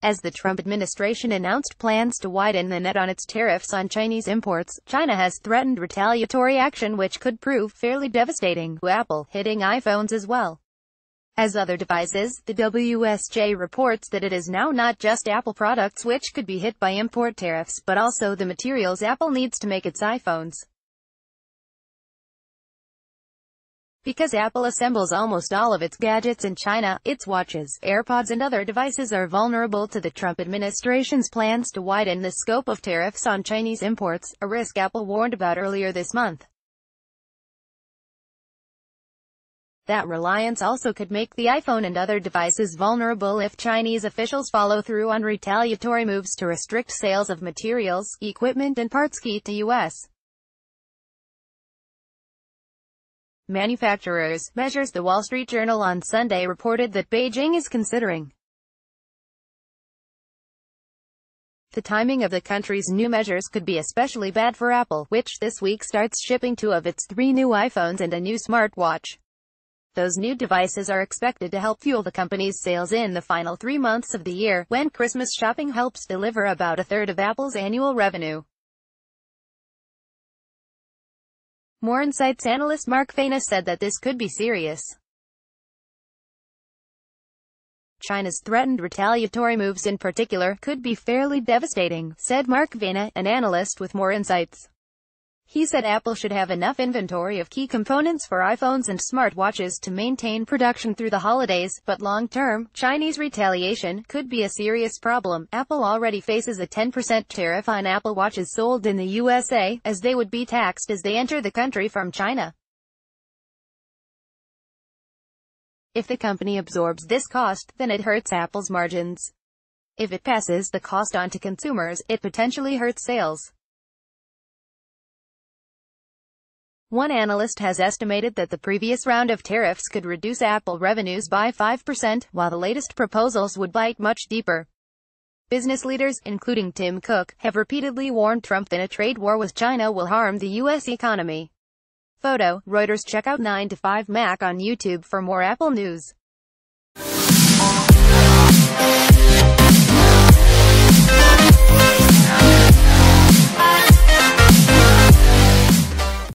As the Trump administration announced plans to widen the net on its tariffs on Chinese imports, China has threatened retaliatory action which could prove fairly devastating to Apple, hitting iPhones as well as other devices. The WSJ reports that it is now not just Apple products which could be hit by import tariffs, but also the materials Apple needs to make its iPhones. Because Apple assembles almost all of its gadgets in China, its watches, AirPods and other devices are vulnerable to the Trump administration's plans to widen the scope of tariffs on Chinese imports, a risk Apple warned about earlier this month. That reliance also could make the iPhone and other devices vulnerable if Chinese officials follow through on retaliatory moves to restrict sales of materials, equipment and parts key to U.S. manufacturers. Measures. The Wall Street Journal on Sunday reported that Beijing is considering the timing of the country's new measures could be especially bad for Apple, which this week starts shipping 2 of its 3 new iPhones and a new smartwatch. Those new devices are expected to help fuel the company's sales in the final 3 months of the year, when Christmas shopping helps deliver about a third of Apple's annual revenue. More Insights analyst Mark Vena said that this could be serious. China's threatened retaliatory moves in particular could be fairly devastating, said Mark Vena, an analyst with More Insights. He said Apple should have enough inventory of key components for iPhones and smartwatches to maintain production through the holidays, but long-term, Chinese retaliation could be a serious problem. Apple already faces a 10% tariff on Apple Watches sold in the USA, as they would be taxed as they enter the country from China. If the company absorbs this cost, then it hurts Apple's margins. If it passes the cost on to consumers, it potentially hurts sales. One analyst has estimated that the previous round of tariffs could reduce Apple revenues by 5%, while the latest proposals would bite much deeper. Business leaders, including Tim Cook, have repeatedly warned Trump that a trade war with China will harm the U.S. economy. Photo, Reuters. Check out 9 to 5 Mac on YouTube for more Apple news.